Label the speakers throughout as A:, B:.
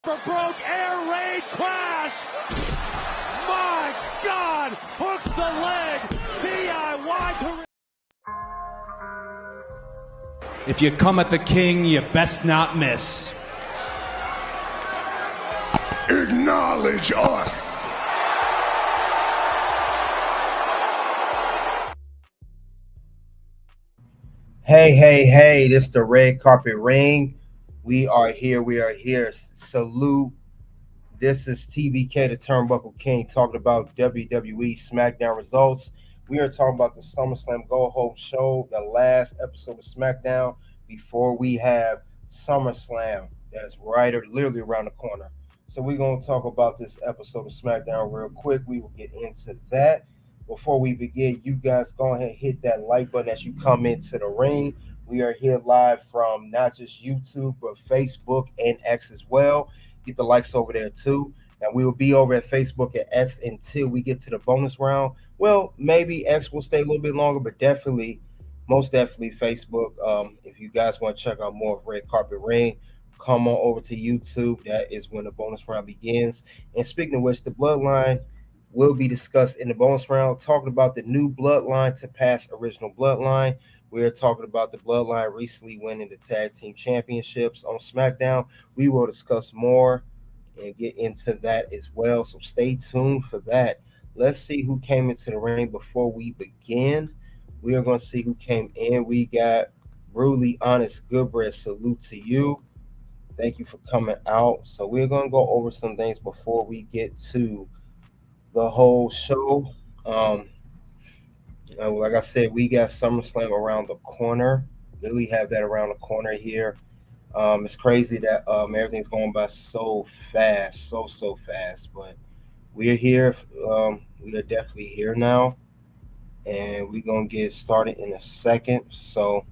A: Broke air raid crash. My God, hooks the leg. DIY.
B: If you come at the king, you best not miss.
C: Acknowledge us.
D: Hey, this is the Red Carpet Ring. We are here. Salute. This is TBK, the Turnbuckle King, talking about WWE SmackDown results. We are talking about the SummerSlam Go Home show, the last episode of SmackDown before we have SummerSlam. That's literally around the corner. So we're going to talk about this episode of SmackDown real quick. We will get into that. Before we begin, you guys go ahead and hit that like button as you come into the ring. We are here live from not just YouTube, but Facebook and X as well. Get the likes over there too. And we will be over at Facebook and X until we get to the bonus round. Well, maybe X will stay a little bit longer, but most definitely Facebook. If you guys want to check out more of Red Carpet Ring, come on over to YouTube. That is when the bonus round begins. And speaking of which, the Bloodline will be discussed in the bonus round, talking about the new Bloodline to pass original Bloodline. We're talking about the Bloodline recently winning the tag team championships on SmackDown. We will discuss more and get into that as well. So stay tuned for that. Let's see who came into the ring before we begin. We are going to see who came in. We got Brutally Honest Goodbread. Salute to you. Thank you for coming out. So we're going to go over some things before we get to the whole show. Like I said, we got SummerSlam around the corner. Really have that around the corner here. It's crazy that everything's going by so fast, so fast. But we are here. We are definitely here now, and we're gonna get started in a second. So,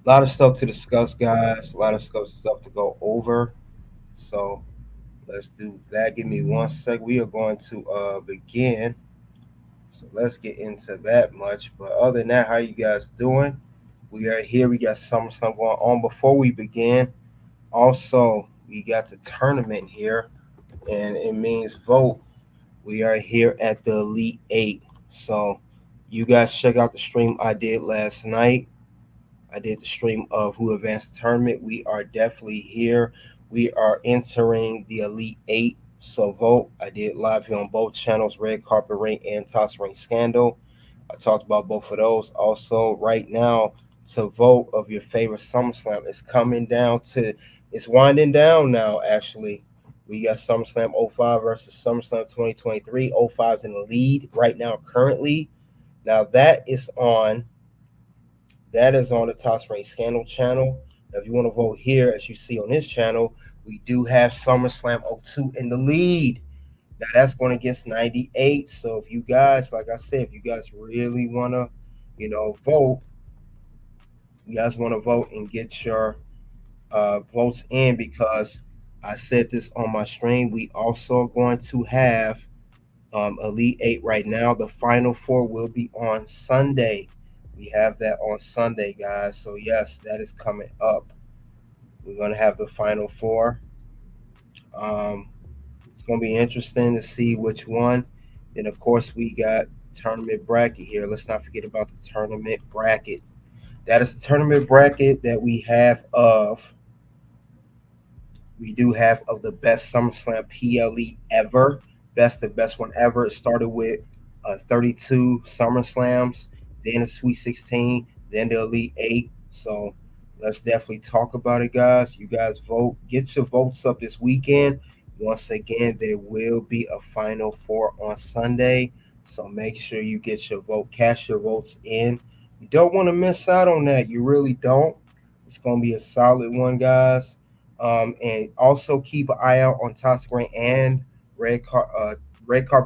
D: a lot of stuff to discuss, guys. A lot of stuff to go over. So, let's do that. Give me 1 sec. We are going to begin. So let's get into that much. But other than that, how you guys doing? We are here. We got SummerSlam going on. Before we begin, also, we got the tournament here, and it means vote. We are here at the Elite 8. So you guys check out the stream I did last night. I did the stream of who advanced the tournament. We are definitely here. We are entering the Elite 8. So vote. I did live here on both channels, Red Carpet Ring and Toss Ring Scandal. I talked about both of those. Also, right now, to vote of your favorite SummerSlam, it's winding down now, actually. We got SummerSlam 05 versus SummerSlam 2023. 05 is in the lead right now, currently. Now, that is on the Toss Ring Scandal channel. Now, if you want to vote here, as you see on this channel, we do have SummerSlam 02 in the lead. Now that's going against 98. So if you guys, like I said, if you guys really want to, vote, you guys want to vote and get your votes in, because I said this on my stream. We also going to have Elite 8 right now. The Final Four will be on Sunday. We have that on Sunday, guys. So yes, that is coming up. We're going to have the Final Four. It's going to be interesting to see which one. And, of course, we got tournament bracket here. Let's not forget about the tournament bracket. That is the tournament bracket that we do have of the best SummerSlam PLE ever. Best one ever. It started with 32 SummerSlams, then the Sweet 16, then the Elite 8. So let's definitely talk about it, guys. You guys vote. Get your votes up this weekend. Once again, there will be a Final Four on Sunday. So make sure you get your vote. Cash your votes in. You don't want to miss out on that. You really don't. It's going to be a solid one, guys. And also keep an eye out on Toxic Ring and Red Carpet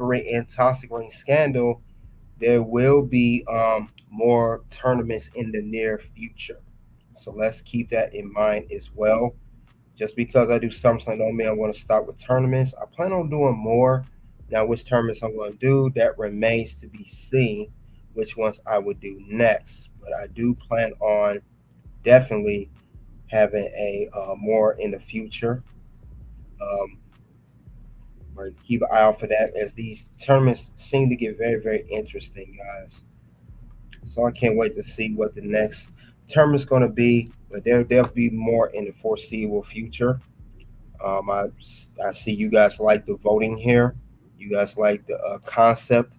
D: Ring and Toxic Ring Scandal. There will be more tournaments in the near future. So let's keep that in mind as well. Just because I do SummerSlam don't mean I'm going to stop with tournaments. I plan on doing more. Now, which tournaments I'm going to do, that remains to be seen, which ones I would do next. But I do plan on definitely having a more in the future. Um, but keep an eye out for that as these tournaments seem to get very, very interesting, guys. So I can't wait to see what the next tournament's going to be. But there'll be more in the foreseeable future. I see you guys like the voting here. You guys like the concept.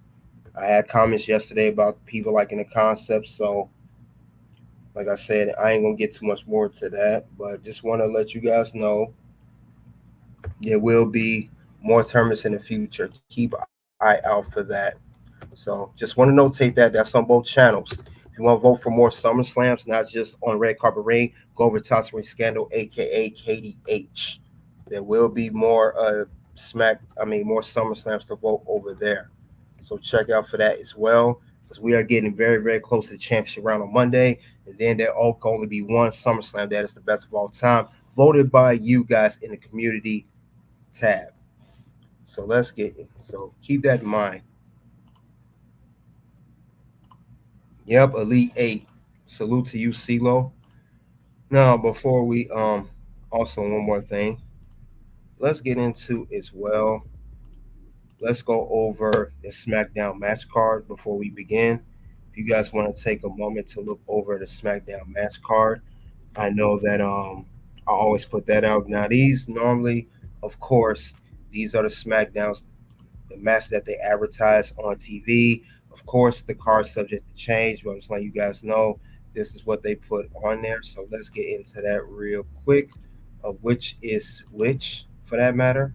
D: I had comments yesterday about people liking the concept. So, like I said, I ain't gonna get too much more to that, but just want to let you guys know there will be more tournaments in the future. Keep an eye out for that. So, just want to notate that that's on both channels. If you want to vote for more SummerSlams, not just on Red Carpet Ring, go over to Toss Ring Scandal, aka KDH. There will be more more SummerSlams to vote over there. So check out for that as well, because we are getting very, very close to the championship round on Monday, and then there will only be one SummerSlam that is the best of all time, voted by you guys in the community tab. So let's get it. So keep that in mind. Yep, Elite Eight. Salute to you, CeeLo. Now, before we also one more thing, let's get into as well. Let's go over the SmackDown match card before we begin. If you guys want to take a moment to look over the SmackDown match card, I know that I always put that out. Now these normally, of course, these are the SmackDowns, the match that they advertise on TV. Of course, the card's subject to change, but I'm just letting you guys know this is what they put on there. So let's get into that real quick of which is which for that matter.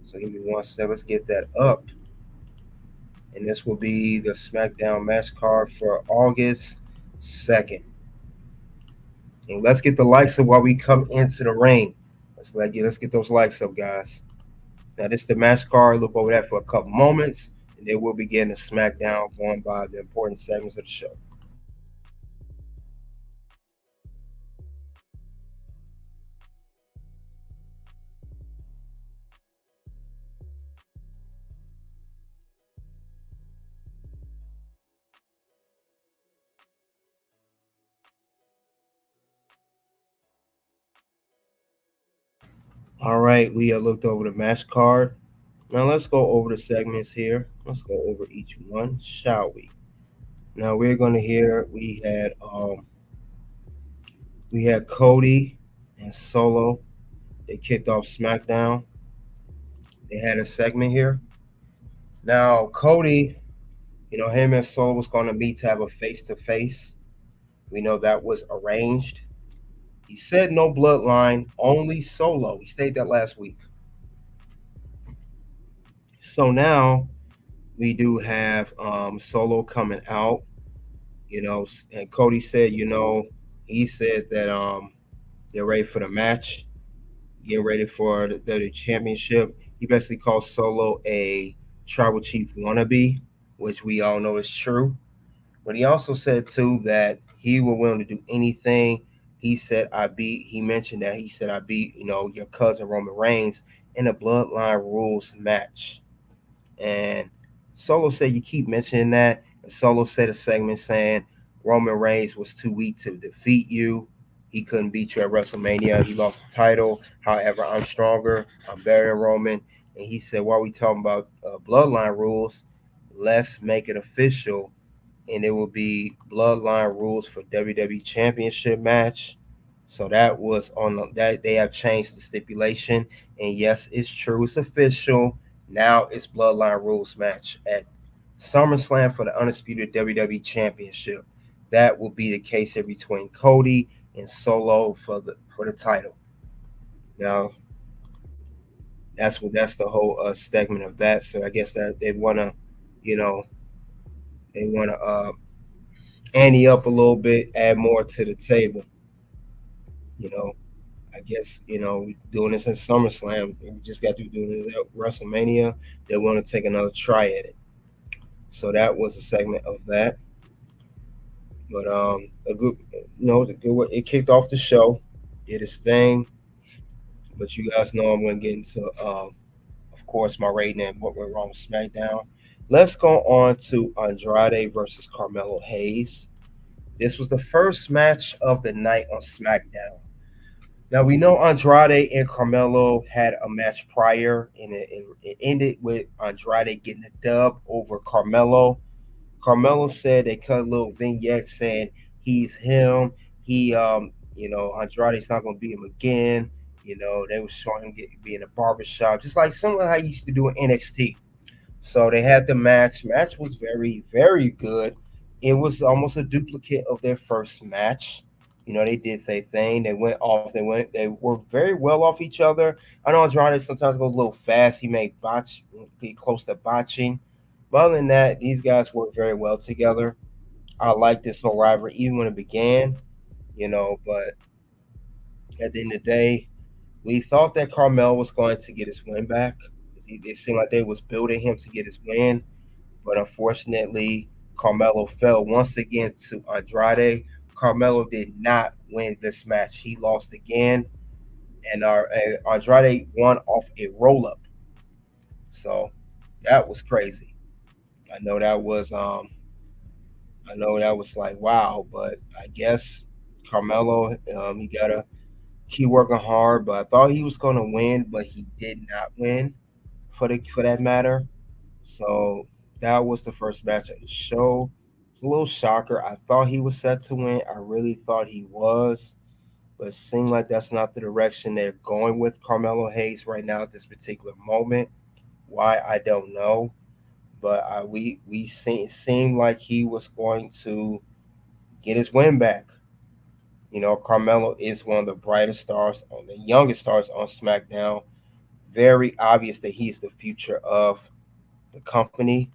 D: So give me one sec. Let's get that up. And this will be the SmackDown match card for August 2nd. And let's get the likes up while we come into the ring. Let's get those likes up, guys. Now this is the match card. Look over that for a couple moments, and then we'll begin the SmackDown going by the important segments of the show. All right, we have looked over the match card. Now let's go over the segments here. Let's go over each one, shall we? Now we're going to hear we had Cody and Solo. They kicked off SmackDown. They had a segment here. Now Cody, him and Solo was going to meet to have a face to face. We know that was arranged. He said no bloodline, only Solo. He stated that last week. So now we do have Solo coming out, and Cody said, he said that they're ready for the match, getting ready for the championship. He basically called Solo a tribal chief wannabe, which we all know is true. But he also said too that he was willing to do anything. He mentioned that he said I beat, your cousin Roman Reigns in a bloodline rules match. And Solo said you keep mentioning that. And Solo said a segment saying Roman Reigns was too weak to defeat you. He couldn't beat you at WrestleMania. He lost the title. However, I'm stronger. I'm better than Roman. And he said, while we talking about bloodline rules, let's make it official. And it will be bloodline rules for WWE Championship match. So that was that they have changed the stipulation. And yes, it's true. It's official. Now it's bloodline rules match at SummerSlam for the undisputed WWE Championship. That will be the case here between Cody and Solo for the title. Now that's the whole segment of that. So I guess that they wanna ante up a little bit, add more to the table. I guess doing this in SummerSlam, we just got to do this at WrestleMania. They want to take another try at it. So that was a segment of that. But it kicked off the show, did its thing. But you guys know I'm going to get into, of course, my rating and what went wrong with SmackDown. Let's go on to Andrade versus Carmelo Hayes. This was the first match of the night on SmackDown. Now we know Andrade and Carmelo had a match prior, and it ended with Andrade getting a dub over Carmelo. Carmelo said they cut a little vignette saying he's him. Andrade's not gonna beat him again. They were showing him be in a barbershop, just like similar how he used to do in NXT. So they had the match. Match was very, very good. It was almost a duplicate of their first match. They did their thing. They went off. They were very well off each other. I know Andrade sometimes goes a little fast. He may be close to botching. But other than that, these guys work very well together. I like this whole rivalry even when it began, but at the end of the day, we thought that Carmel was going to get his win back. It seemed like they was building him to get his win, but unfortunately, Carmelo fell once again to Andrade. Carmelo did not win this match. He lost again, and Andrade won off a roll up. So that was crazy. I know that was like wow, but I guess Carmelo he gotta keep working hard. But I thought he was gonna win, but he did not win for that matter. So that was the first match of the show. It's a little shocker. I thought he was set to win. I really thought he was, but it seemed like that's not the direction they're going with Carmelo Hayes right now at this particular moment. Why I don't know, but it seemed like he was going to get his win back. Carmelo is one of the brightest stars, on the youngest stars on SmackDown. Very obvious that he's the future of the company.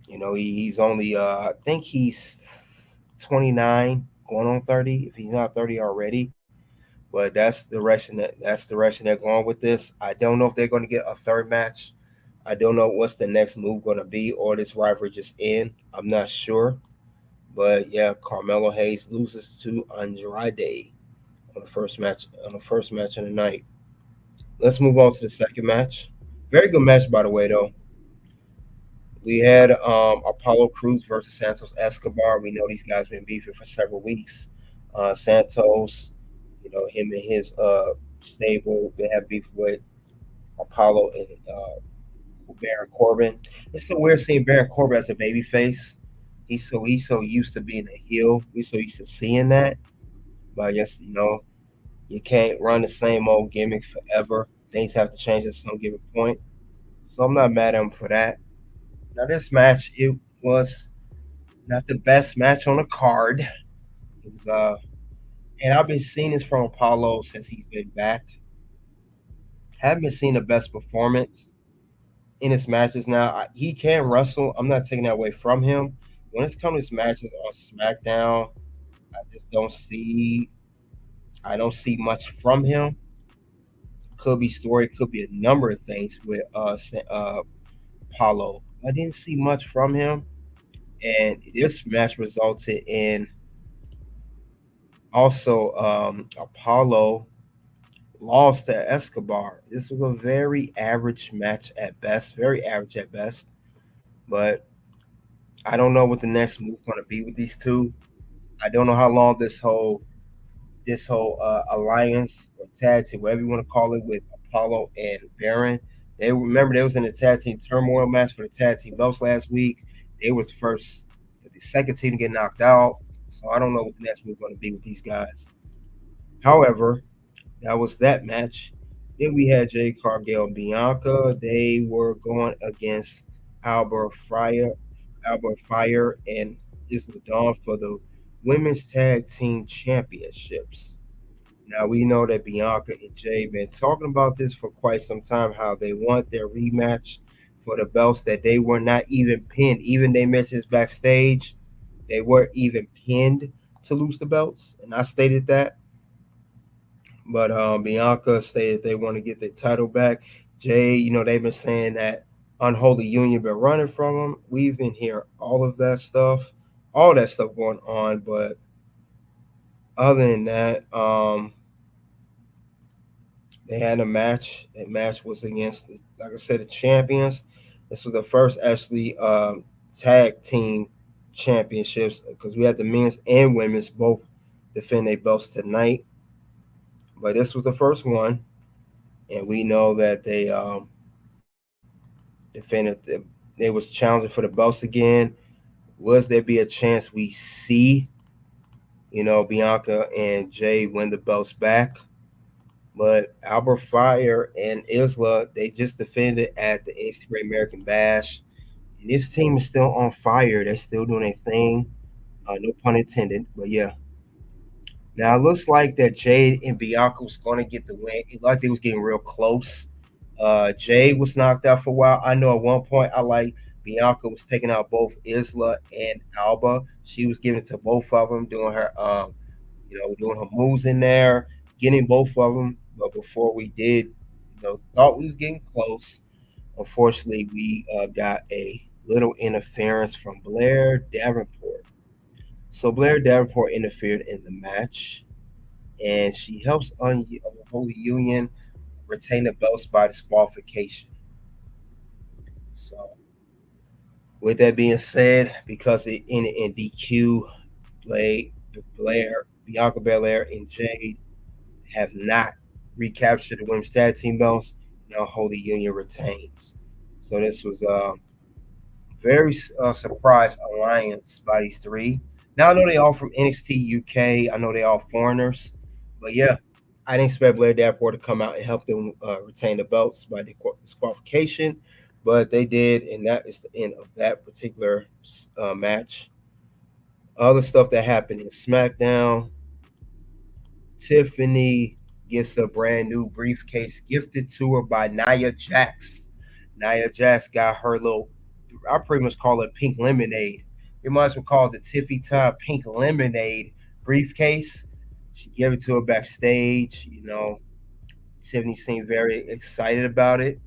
D: He's only I think he's 29, going on 30, if he's not 30 already. But that's the direction they're going with this. I don't know if they're going to get a third match. I don't know what's the next move going to be, or this rivalry just end. I'm not sure. But yeah, Carmelo Hayes loses to Andrade on the first match of the night. Let's move on to the second match. Very good match, by the way, though. We had Apollo Crews versus Santos Escobar. We know these guys been beefing for several weeks. Santos, him and his stable, they have beef with Apollo and Baron Corbin. It's so weird seeing Baron Corbin as a babyface. He's so used to being a heel. We're so used to seeing that. But I guess you can't run the same old gimmick forever. Things have to change at some given point. So I'm not mad at him for that. Now this match, it was not the best match on the card. It was and I've been seeing this from Apollo since he's been back. Haven't been seeing the best performance in his matches now. He can wrestle. I'm not taking that away from him. When it's come to his matches on SmackDown, I just I don't see much from him. Could be story, could be a number of things with Apollo. I didn't see much from him, and this match resulted in also Apollo lost to Escobar. This was a very average match at best, very average at best. But I don't know what the next move going to be with these two. I don't know how long this whole alliance or tag team, whatever you want to call it, with Apollo and Baron. They was in a tag team turmoil match for the tag team belts last week. They was the second team to get knocked out. So I don't know what the next move is going to be with these guys. However, that was that match. Then we had Jade Cargill and Bianca. They were going against Albert Fire and Isla Dawn for the women's tag team championships. Now we know that Bianca and Jay been talking about this for quite some time, how they want their rematch for the belts, that they were not even pinned. Even they mentioned this backstage, they weren't even pinned to lose the belts, and I stated that. But Bianca stated they want to get the title back. Jay, they've been saying that Unholy Union been running from them. We've been hearing all that stuff going on, but other than that, they had a match. That match was against, like I said, the champions. This was the first actually tag team championships, because we had the men's and women's both defend their belts tonight. but this was the first one, and we know that they defended. They was challenging for the belts again. Was there be a chance we see, Bianca and Jay win the belts back? But Albert Fire and Isla, they just defended at the NXT Great American Bash. And this team is still on fire. They're still doing their thing. No pun intended. But yeah. Now it looks like that Jade and Bianca was going to get the win. It looked like they was getting real close. Jade was knocked out for a while. I know at one point Bianca was taking out both Isla and Alba. She was giving it to both of them, doing her doing her moves in there, getting both of them. But before we did, thought we was getting close. Unfortunately, we got a little interference from Blair Davenport. So Blair Davenport interfered in the match, and she helps Unholy Union retain the belts by disqualification. So, with that being said, because it ended in DQ, Bianca Belair, and Jade have not recaptured the women's tag team belts. Now Holy Union retains. So this was a very surprise alliance by these three. Now I know they all from NXT UK. I know they all foreigners, but yeah, I didn't expect Blair Davenport to come out and help them retain the belts by disqualification, but they did, and that is the end of that particular match. Other stuff that happened in SmackDown: Tiffany gets a brand new briefcase gifted to her by Nia Jax. Nia Jax got her little, I pretty much call it pink lemonade. You might as well call it the Tiffy Time pink lemonade briefcase. She gave it to her backstage. Tiffany seemed very excited about it.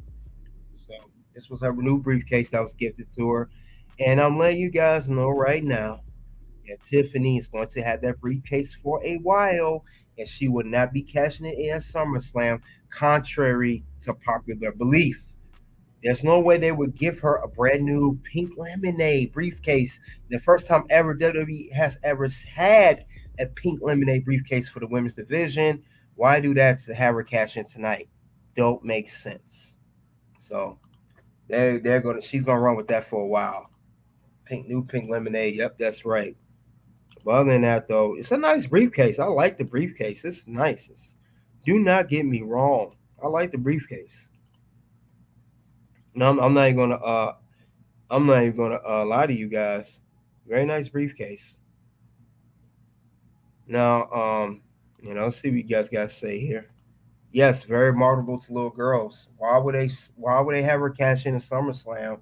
D: So this was her new briefcase that was gifted to her. And I'm letting you guys know right now that Tiffany is going to have that briefcase for a while, and she will not be cashing it in at SummerSlam, contrary to popular belief. There's no way they would give her a brand new pink lemonade briefcase. The first time ever WWE has ever had a pink lemonade briefcase for the women's division. Why do that to have her cash in tonight? Don't make sense. So she's gonna run with that for a while. New pink lemonade. Yep, that's right. But other than that, though, it's a nice briefcase. I like the briefcase. It's nice. Do not get me wrong. I like the briefcase. No, I'm not even gonna lie to you guys. Very nice briefcase. Now, let's see what you guys got to say here. Yes, very marketable to little girls. Why would they have her cash in a SummerSlam?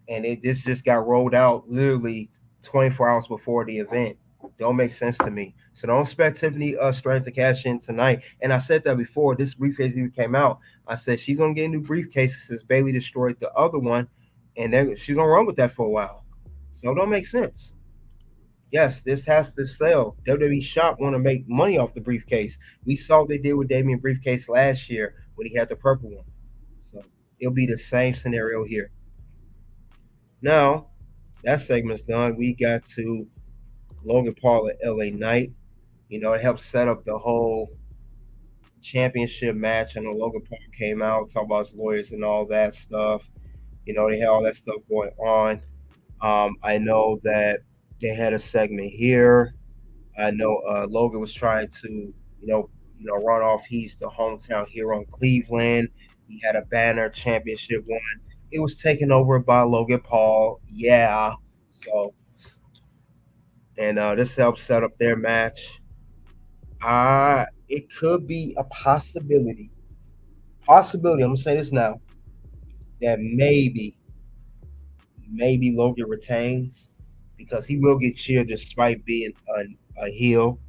D: And this just got rolled out literally 24 hours before the event. Don't make sense to me. So don't expect Tiffany Stratton to cash in tonight. And I said that before this briefcase even came out. I said she's gonna get a new briefcase since Bayley destroyed the other one, and she's gonna run with that for a while. So it don't make sense. Yes, this has to sell. WWE Shop want to make money off the briefcase. We saw what they did with Damian briefcase last year when he had the purple one. So it'll be the same scenario here. Now that segment's done. We got to Logan Paul at LA Knight. It helped set up the whole championship match. I know Logan Paul came out, talked about his lawyers and all that stuff. They had all that stuff going on. I know that they had a segment here. I know Logan was trying to, run off. He's the hometown hero in Cleveland. He had a banner, championship one. It was taken over by Logan Paul. Yeah. So, and this helped set up their match. It could be a possibility. I'm gonna say this now, that maybe Logan retains, because he will get cheered despite being a heel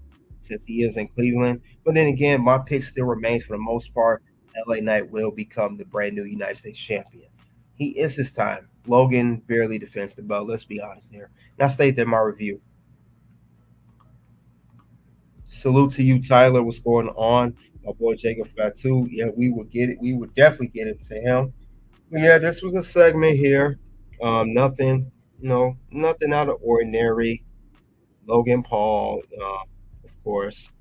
D: since he is in Cleveland. But then again, my pick still remains for the most part. LA Knight will become the brand new United States champion. He is his time. Logan barely defends the belt. Let's be honest here. And I state that in my review. Salute to you, Tyler. What's going on? My boy Jacob Fatu. Yeah, we would get it. We would definitely get it to him. But yeah, this was a segment here. Nothing out of ordinary. Logan Paul, of course,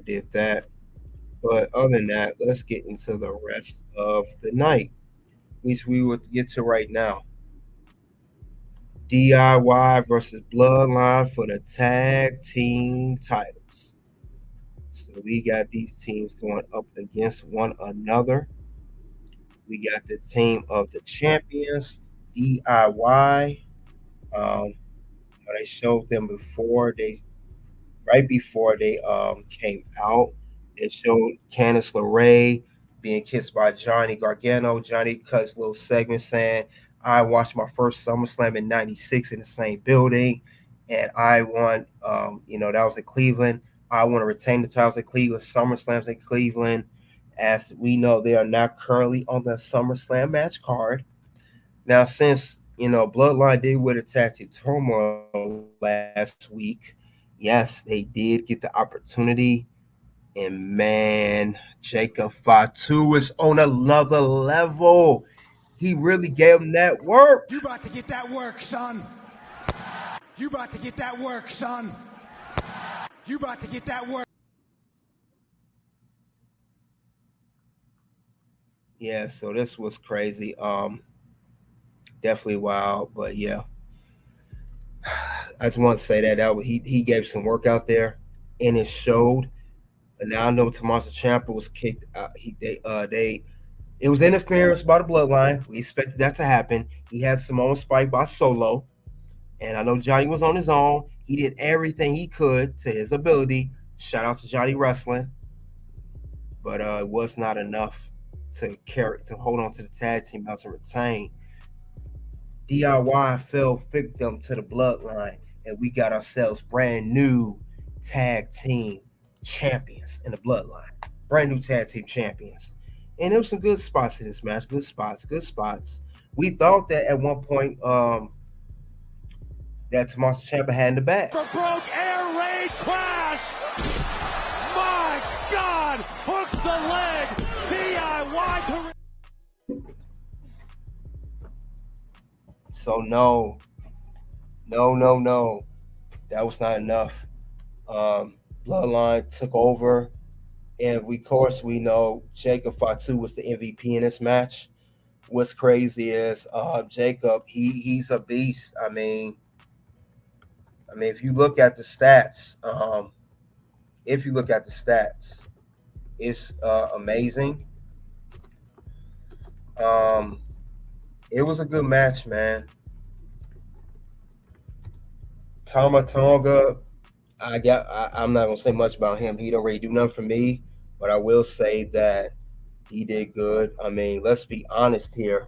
D: did that. But other than that, let's get into the rest of the night, which we will get to right now. DIY versus Bloodline for the tag team titles. So we got these teams going up against one another. We got the team of the champions, DIY. They showed them before they right before they came out. It showed Candice LeRae being kissed by Johnny Gargano. Johnny cuts a little segment saying, I watched my first SummerSlam in '96 in the same building, and I won, that was in Cleveland. I want to retain the titles at Cleveland, SummerSlams in Cleveland. As we know, they are not currently on the SummerSlam match card. Now, since Bloodline did win a tag team turmoil last week, yes, they did get the opportunity. And man, Jacob Fatu is on another level. He really gave him that work.
C: You about to get that work, son. You about to get that work, son. You about to get that work.
D: Yeah, so this was crazy. Definitely wild, but yeah. I just want to say that he gave some work out there, and it showed. And now I know Tommaso Ciampa was kicked out. It was interference by the Bloodline. We expected that to happen. He had Samoan Spike by Solo, and I know Johnny was on his own. He did everything he could to his ability. Shout out to Johnny Wrestling, but it was not enough to hold on to the tag team out to retain. DIY fell victim to the Bloodline, and we got ourselves brand new tag team champions in the Bloodline. Brand new tag team champions. And there were some good spots in this match. Good spots. We thought that at one point that Tommaso Ciampa had in the bag.
A: The broke air raid crash. My God, hooks the leg. DIY to.
D: So no. That was not enough. Bloodline took over, and we know Jacob Fatu was the MVP in this match. What's crazy is Jacob, he's a beast. I mean, if you look at the stats, it's amazing. It was a good match, man. Tama Tonga, I'm not gonna say much about him. He don't really do nothing for me, but I will say that he did good. I mean, let's be honest here.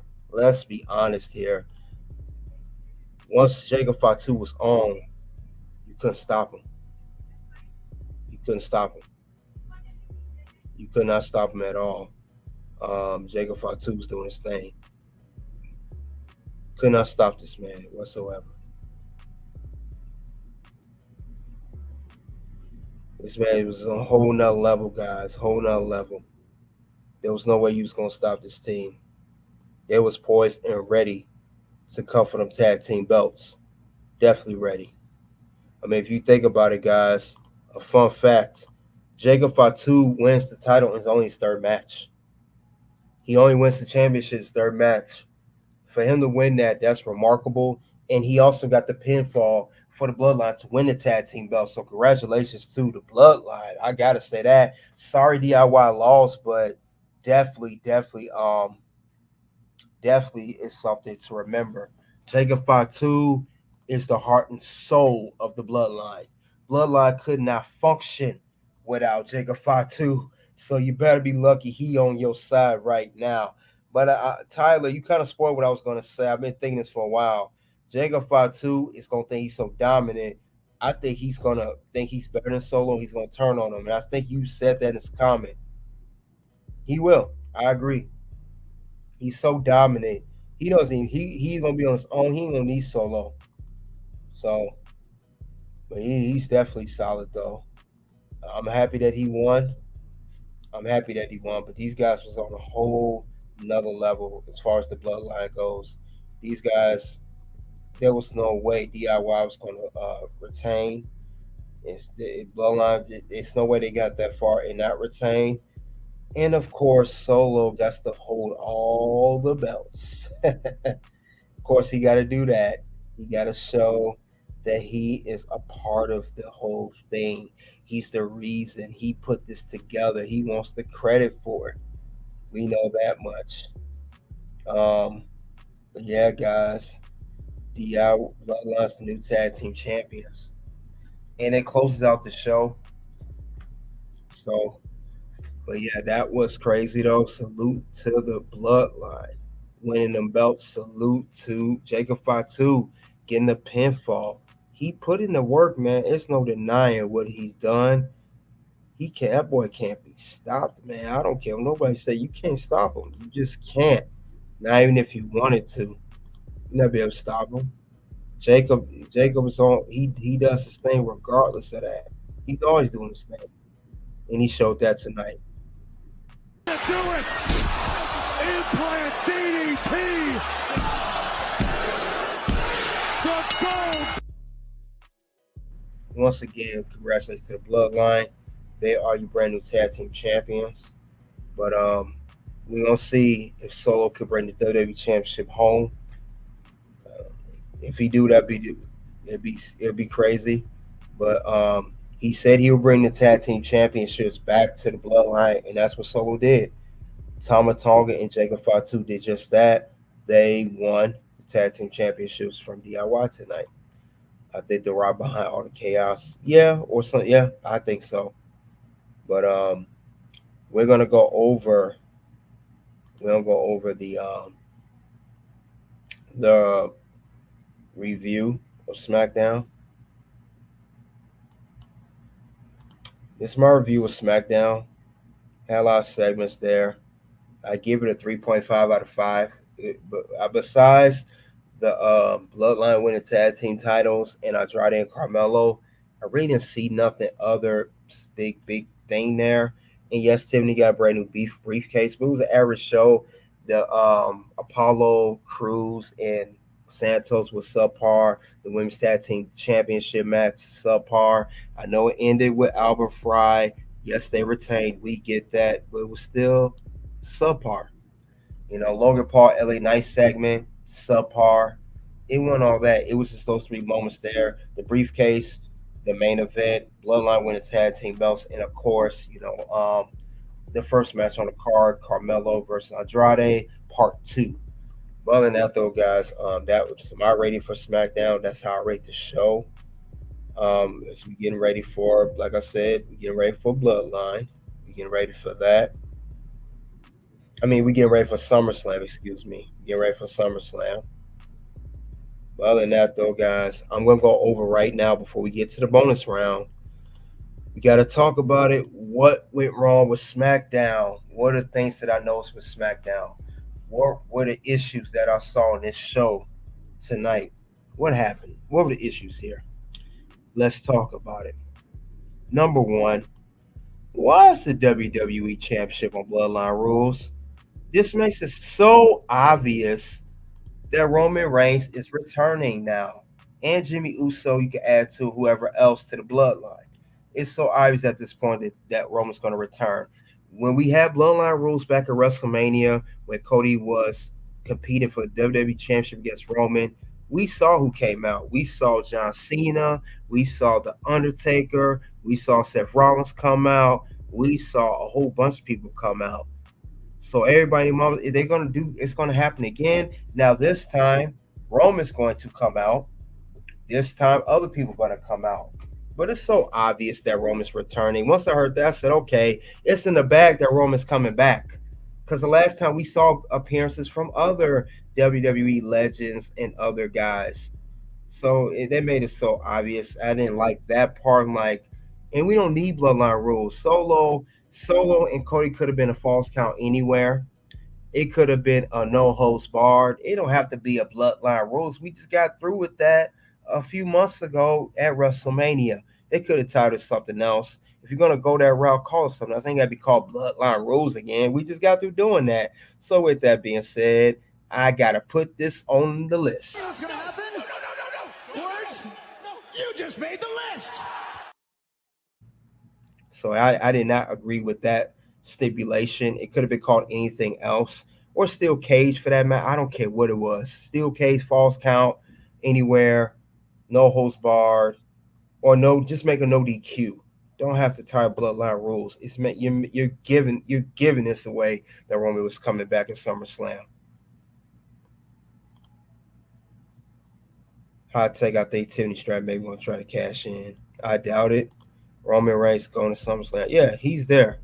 D: Once Jacob Fatu was on, you couldn't stop him. You could not stop him at all. Jacob Fatu was doing his thing. Could not stop this man whatsoever. This man was on a whole nother level, guys. Whole nother level. There was no way you was going to stop this team. They was poised and ready to come for them tag team belts. Definitely ready. I mean, if you think about it, guys, a fun fact, Jacob Fatu wins the title in his third match. He only wins the championship his third match. For him to win that's remarkable. And he also got the pinfall for the Bloodline to win the tag team belt. So congratulations to the Bloodline. I gotta say that. Sorry DIY lost, but definitely is something to remember. Jacob Fatu is the heart and soul of the Bloodline. Bloodline could not function without Jacob Fatu. So you better be lucky he on your side right now. But Tyler, you kind of spoiled what I was going to say. I've been thinking this for a while. Jacob Fatu is going to think he's so dominant. I think he's going to think he's better than Solo. He's going to turn on him. And I think you said that in his comment. He will. I agree. He's so dominant. He doesn't. He's going to be on his own. He ain't going to need Solo. So, but he's definitely solid, though. I'm happy that he won. But these guys was on a whole another level as far as the Bloodline goes. These guys, there was no way DIY was going to retain. Bloodline, it's no way they got that far and not retain. And of course, Solo gets to hold all the belts. Of course, he got to do that. He got to show that he is a part of the whole thing. He's the reason he put this together. He wants the credit for it. We know that much. Um, but yeah, guys, DI Bloodline's the new tag team champions, and it closes out the show. So, but yeah, that was crazy though. Salute to the Bloodline winning them belts. Salute to Jacob Fatu getting the pinfall. He put in the work, man. It's no denying what he's done. He can't. That boy can't be stopped, man. I don't care what nobody say. You can't stop him. You just can't. Not even if you wanted to. You never be able to stop him. Jacob is on. He does his thing regardless of that. He's always doing his thing, and he showed that tonight.
A: Do it! Implant DDT! The gold!
D: Once again, congratulations to the Bloodline. They are your brand new tag team champions. But we're gonna see if Solo could bring the WWE Championship home. If he do, it'd be crazy. But he said he would bring the tag team championships back to the Bloodline, and that's what Solo did. Tama Tonga and Jacob Fatu did just that. They won the tag team championships from DIY tonight. I think they're right behind all the chaos. Yeah, or something. Yeah, I think so. But we're gonna go over the review of SmackDown. This is my review of SmackDown. Had a lot of segments there. I give it a 3.5 out of 5. But besides the Bloodline winning tag team titles and Andrade and Carmelo, I really didn't see nothing other big thing there. And yes, Tiffany got a brand new briefcase, but it was an average show. The Apollo, Cruz, and Santos was subpar. The women's tag team championship match subpar. I know it ended with Albert Fry. Yes, they retained. We get that, but it was still subpar. You know, Logan Paul, LA Knight segment, subpar. It wasn't all that. It was just those 3 moments there. The briefcase, the main event, Bloodline winning tag team belts, and of course, the first match on the card, Carmelo versus Andrade, part 2. Other than that, though, guys, that was my rating for SmackDown. That's how I rate the show. As we getting ready for, like I said, we getting ready for Bloodline. We getting ready for that. We getting ready for SummerSlam. Excuse me. Getting ready for SummerSlam. But other than that, though, guys, I'm gonna go over right now before we get to the bonus round. We got to talk about it. What went wrong with SmackDown? What are the things that I noticed with SmackDown? What were the issues that I saw in this show tonight? What happened? What were the issues here? Let's talk about it. Number 1, why is the WWE Championship on Bloodline rules? This makes it so obvious that Roman Reigns is returning now. And Jimmy Uso, you can add to whoever else to the Bloodline. It's so obvious at this point that Roman's going to return. When we had Bloodline rules back at WrestleMania, when Cody was competing for the WWE Championship against Roman, we saw who came out. We saw John Cena. We saw The Undertaker. We saw Seth Rollins come out. We saw a whole bunch of people come out. So everybody, they're going to do, it's going to happen again. Now this time, Roman's going to come out. This time, other people are going to come out. But it's so obvious that Roman's returning. Once I heard that, I said, okay, it's in the bag that Roman's coming back. Because the last time we saw appearances from other WWE legends and other guys. So they made it so obvious. I didn't like that part. And we don't need Bloodline rules. Solo and Cody could have been a false count anywhere. It could have been a no holds barred. It don't have to be a Bloodline rules. We just got through with that a few months ago at WrestleMania. They could have titled it something else. If you're gonna go that route, call it something else. Ain't gotta be called Bloodline rules again. We just got through doing that. So with that being said, I gotta put this on the list.
C: What's gonna happen? No. Words? No. You just made the list.
D: So I did not agree with that stipulation. It could have been called anything else, or steel cage for that matter. I don't care what it was. Steel cage, false count, anywhere, no holds barred, or no, just make a no DQ. Don't have to tie bloodline rules. It's meant you're giving this away that Roman was coming back at SummerSlam. Hot take, I think Tiffany Stratton maybe want to try to cash in. I doubt it. Roman Reigns going to SummerSlam. Yeah, he's there.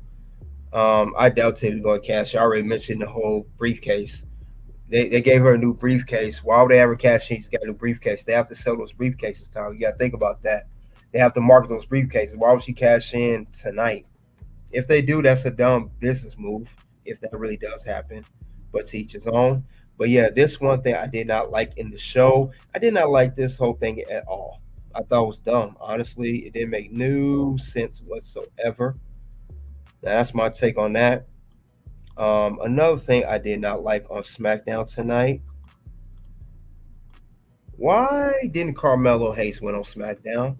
D: I doubt Tiffany's going to cash. I already mentioned the whole briefcase. They gave her a new briefcase. Why would they ever cash in? She's got a new briefcase. They have to sell those briefcases, Tyler. You got to think about that. They have to market those briefcases. Why would she cash in tonight? If they do, that's a dumb business move, if that really does happen. But to each his own. But yeah, this one thing I did not like in the show. I did not like this whole thing at all. I thought it was dumb. Honestly, it didn't make no sense whatsoever. Now, that's my take on that. Another thing I did not like on SmackDown tonight. Why didn't Carmelo Hayes win on SmackDown?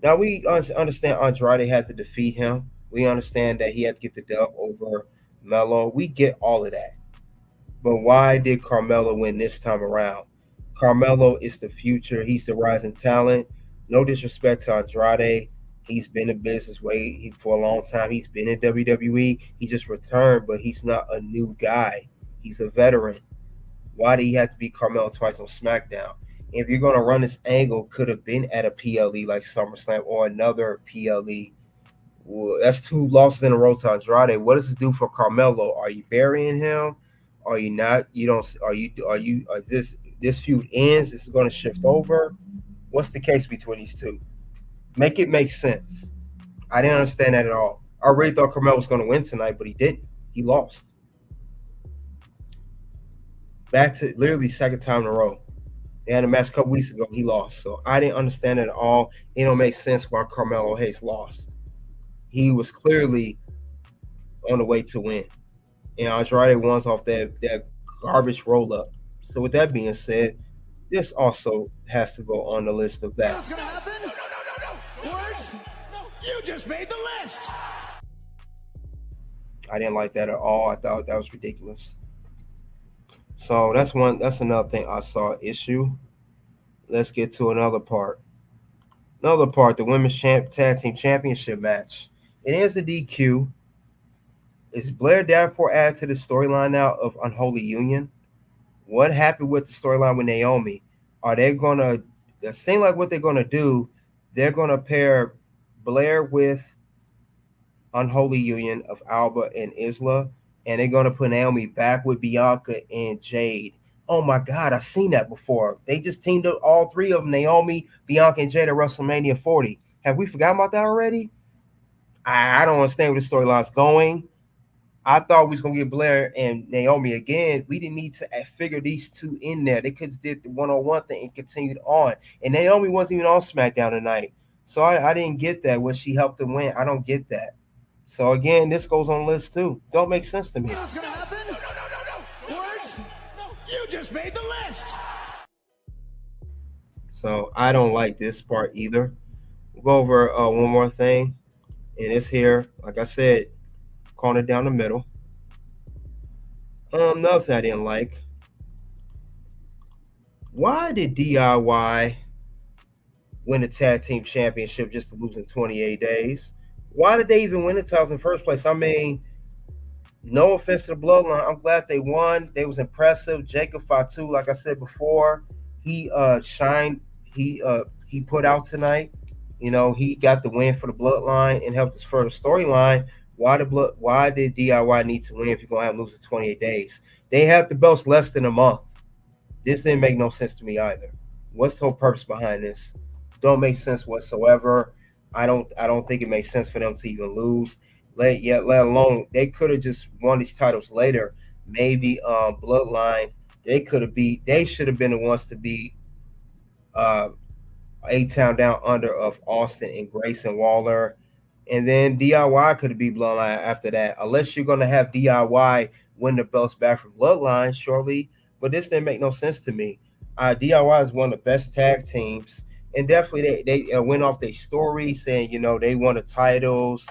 D: Now, we understand Andrade had to defeat him. We understand that he had to get the dub over Melo. We get all of that. But why did Carmelo win this time around? Carmelo is the future. He's the rising talent. No disrespect to Andrade. He's been in business way for a long time. He's been in WWE. He just returned, but he's not a new guy. He's a veteran. Why did he have to beat Carmelo twice on SmackDown? If you're going to run this angle, could have been at a PLE like SummerSlam or another PLE. Well, that's 2 losses in a row to Andrade. What does it do for Carmelo? Are you burying him? Are you not? You don't? Are this feud ends? This is going to shift over. What's the case between these two? Make it make sense. I didn't understand that at all. I really thought Carmelo was going to win tonight, but he didn't. He lost. Back to literally second time in a row. They had a match a couple weeks ago. He lost. So I didn't understand it at all. It don't make sense why Carmelo Hayes lost. He was clearly on the way to win. And Andrade won off that garbage roll-up. So with that being said, this also has to go on the list of that.
C: What's going to happen? No. Words? No. You just made the list.
D: I didn't like that at all. I thought that was ridiculous. So that's another thing I saw issue. Let's get to another part. The women's tag team championship match. It is a DQ. Is Blair Davenport added to the storyline now of Unholy Union? What happened with the storyline with Naomi? Are they gonna? It seems like what they're gonna do. They're gonna pair Blair with Unholy Union of Alba and Isla, and they're gonna put Naomi back with Bianca and Jade. Oh my God, I've seen that before. They just teamed up all 3 of them, Naomi, Bianca, and Jade at WrestleMania 40. Have we forgotten about that already? I don't understand where the storyline's going. I thought we was gonna get Blair and Naomi again. We didn't need to figure these 2 in there. They could have did the one-on-one thing and continued on. And Naomi wasn't even on SmackDown tonight, so I didn't get that when she helped them win. I don't get that. So again, this goes on the list too. Don't make sense to me.
C: What's going to happen? No. Words? No. You just made the list.
D: So I don't like this part either. We'll go over one more thing, and it's here. Like I said, corner down the middle. Another thing I didn't like. Why did DIY win the tag team championship just to lose in 28 days? Why did they even win the title in the first place? I mean, no offense to the Bloodline. I'm glad they won. They was impressive. Jacob Fatu, like I said before, he shined. He put out tonight. You know, he got the win for the Bloodline and helped us further storyline. Why did DIY need to win if you're gonna have lose in 28 days? They have the belts less than a month. This didn't make no sense to me either. What's the whole purpose behind this? Don't make sense whatsoever. I don't think it makes sense for them to even lose. Let alone they could have just won these titles later. Maybe Bloodline, they should have been the ones to beat A-Town Down Under of Austin and Grayson Waller. And then DIY could be Bloodline after that, unless you're going to have DIY win the belts back from Bloodline, surely. But this didn't make no sense to me. DIY is one of the best tag teams, and definitely they went off their story saying, you know, they won the titles,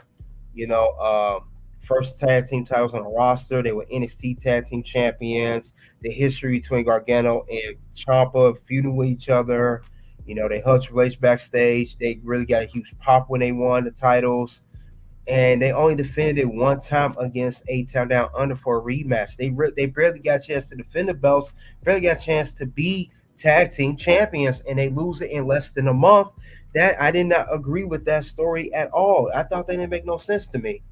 D: you know, first tag team titles on the roster. They were NXT tag team champions. The history between Gargano and Ciampa feuding with each other. You know, they hugged Triple H backstage. They really got a huge pop when they won the titles. And they only defended it one time against A-Town Down Under for a rematch. They barely got a chance to defend the belts, barely got a chance to be tag team champions, and they lose it in less than a month. That I did not agree with that story at all. I thought they didn't make no sense to me.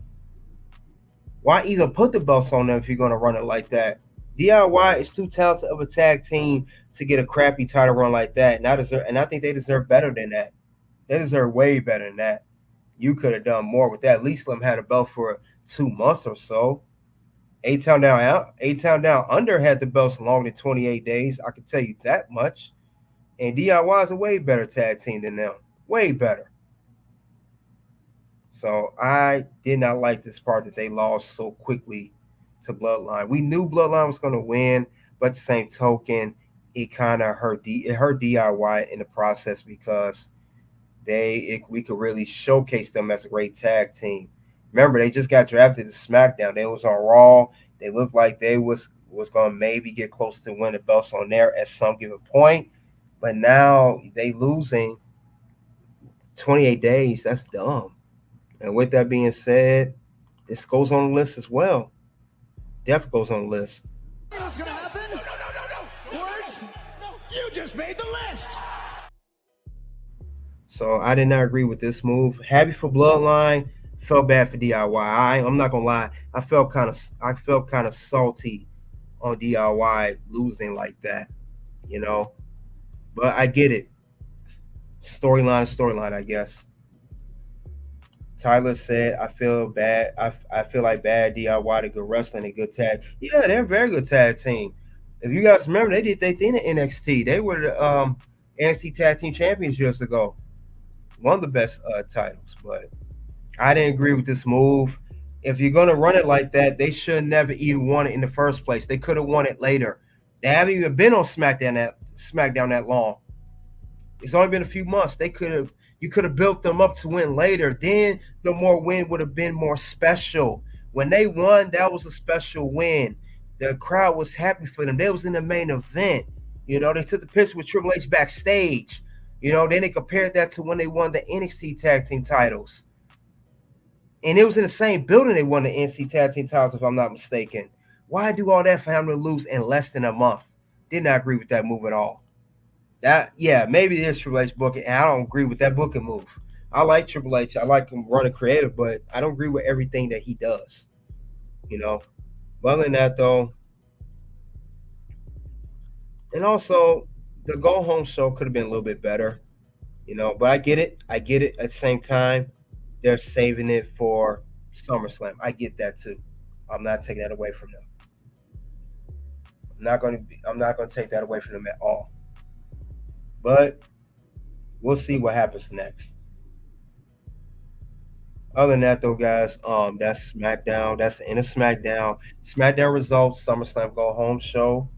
D: Why even put the belts on them if you're going to run it like that? DIY is too talented of a tag team to get a crappy title run like that. And I think they deserve better than that. They deserve way better than that. You could have done more with that. At least let them had a belt for 2 months or so. A-Town Down Under had the belts longer than 28 days. I can tell you that much. And DIY is a way better tag team than them. Way better. So I did not like this part that they lost so quickly to Bloodline. We knew Bloodline was going to win, but at the same token, it kind of hurt DIY in the process because we could really showcase them as a great tag team. Remember, they just got drafted to SmackDown. They was on Raw. They looked like they was going to maybe get close to win the belts on there at some given point. But now they losing 28 days. That's dumb. And with that being said, this goes on the list as well. Definitely goes on the list.
C: You know what's going to happen? No. Words? No. You just made the list.
D: So I did not agree with this move. Happy for Bloodline. Felt bad for DIY. I'm not gonna lie. I felt kind of salty on DIY losing like that, you know. But I get it. Storyline is storyline, I guess. Tyler said, I feel bad. I feel like bad DIY to good wrestling and good tag. Yeah, they're a very good tag team. If you guys remember, they did their thing in NXT. They were the NXT tag team champions years ago. One of the best titles, but I didn't agree with this move. If you're going to run it like that, they should never even won it in the first place. They could have won it later. They haven't even been on SmackDown that long. It's only been a few months. You could have built them up to win later. Then the more win would have been more special. When they won, that was a special win. The crowd was happy for them. They was in the main event. You know, they took the picture with Triple H backstage. You know, then they compared that to when they won the NXT tag team titles. And it was in the same building they won the NXT tag team titles, if I'm not mistaken. Why do all that for him to lose in less than a month? Did not agree with that move at all. Maybe it is Triple H booking, and I don't agree with that booking move. I like Triple H. I like him running creative, but I don't agree with everything that he does. You know? But other than that, though, and also, the go-home show could have been a little bit better. You know, but I get it. At the same time, they're saving it for SummerSlam. I get that too. I'm not taking that away from them. I'm not going to take that away from them at all. But we'll see what happens next. Other than that, though, guys, that's SmackDown. That's the end of SmackDown. SmackDown Results SummerSlam Go Home show.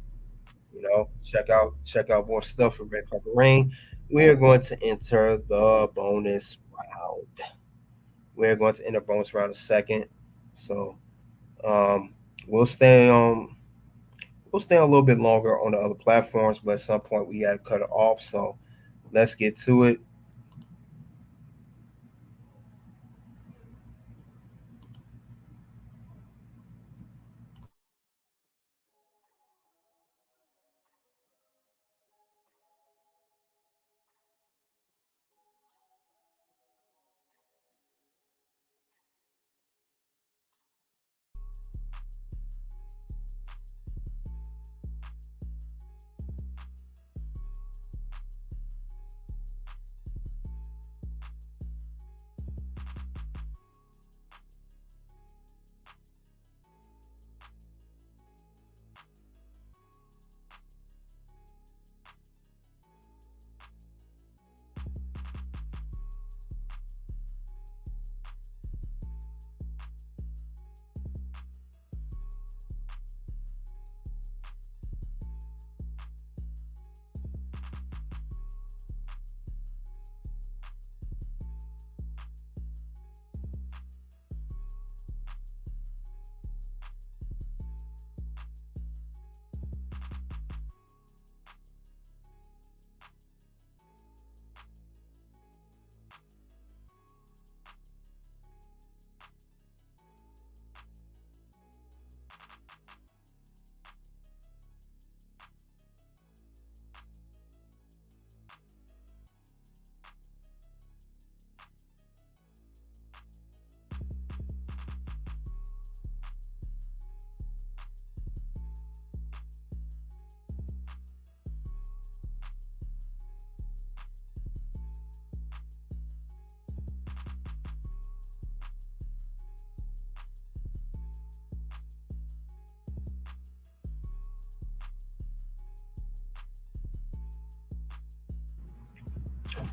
D: You know, check out more stuff from Red Carpet Ring. We are going to enter the bonus round. We're going to enter bonus round in a second. So we'll stay on a little bit longer on the other platforms, but at some point we got to cut it off. So let's get to it.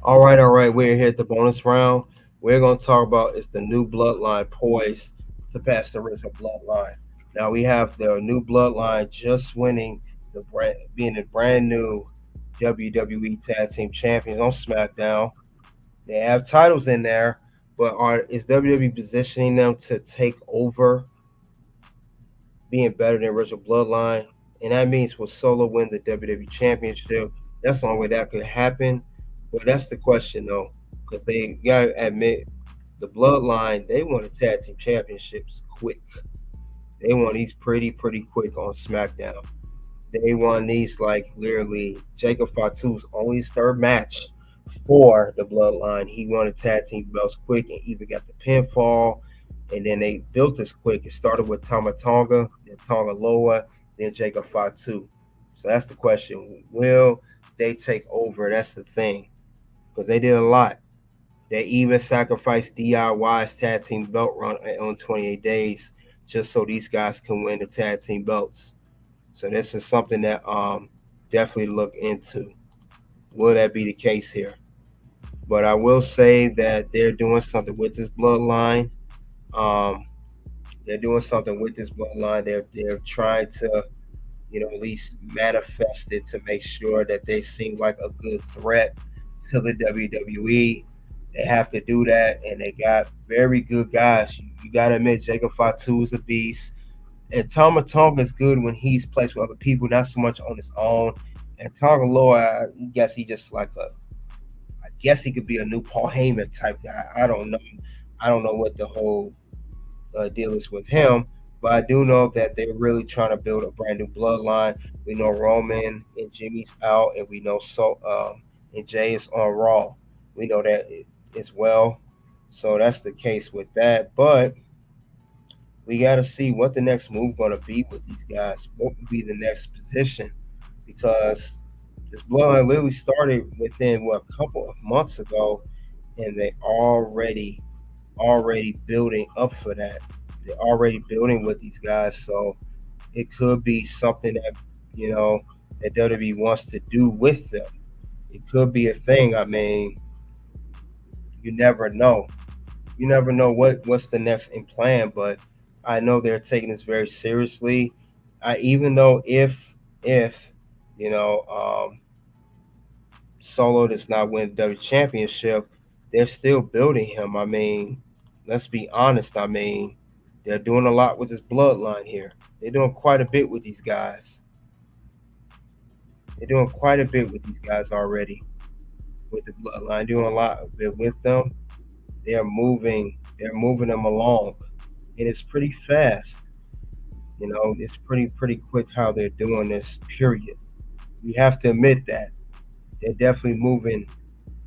D: All right. We're here at the bonus round. We're going to talk about is the new bloodline poised to pass the original bloodline. Now we have the new bloodline just winning being the brand new WWE Tag Team Champions on SmackDown. They have titles in there, but is WWE positioning them to take over, being better than original bloodline? And that means will Solo win the WWE Championship? That's the only way that could happen. But that's the question though, because they gotta admit the bloodline, they want the tag team championships quick. They want these pretty quick on SmackDown. They won these like literally Jacob Fatu's only his third match for the bloodline. He won the tag team belts quick and even got the pinfall. And then they built this quick. It started with Tama Tonga, then Tonga Loa, then Jacob Fatu. So that's the question. Will they take over? That's the thing. Because they did a lot. They even sacrificed DIY's tag team belt run on 28 days just so these guys can win the tag team belts. So this is something that definitely look into. Will that be the case here? But I will say that they're doing something with this bloodline. They're doing something with this bloodline. They're trying to, at least manifest it to make sure that they seem like a good threat to the WWE. They have to do that, and they got very good guys. You got to admit, Jacob Fatu is a beast. And Tama Tonga is good when he's placed with other people, not so much on his own. And Tonga Loa, I guess he just I guess he could be a new Paul Heyman type guy. I don't know. I don't know what the whole deal is with him, but I do know that they're really trying to build a brand new bloodline. We know Roman and Jimmy's out, and we know and Jay is on Raw. We know that as well. So that's the case with that. But we got to see what the next move going to be with these guys. What would be the next position? Because this bloodline literally started within a couple of months ago, and they already building up for that. They're already building with these guys, so it could be something that that WWE wants to do with them. It could be a thing. I mean, you never know. You never know what's the next in plan, but I know they're taking this very seriously. Even though if Solo does not win the WWE Championship, they're still building him. I mean, let's be honest. I mean, they're doing a lot with this bloodline here. They're doing quite a bit with these guys. They're doing quite a bit with these guys already with the bloodline. Doing a lot of it with them. They're moving them along. And it's pretty fast. It's pretty quick how they're doing this, period. We have to admit that. They're definitely moving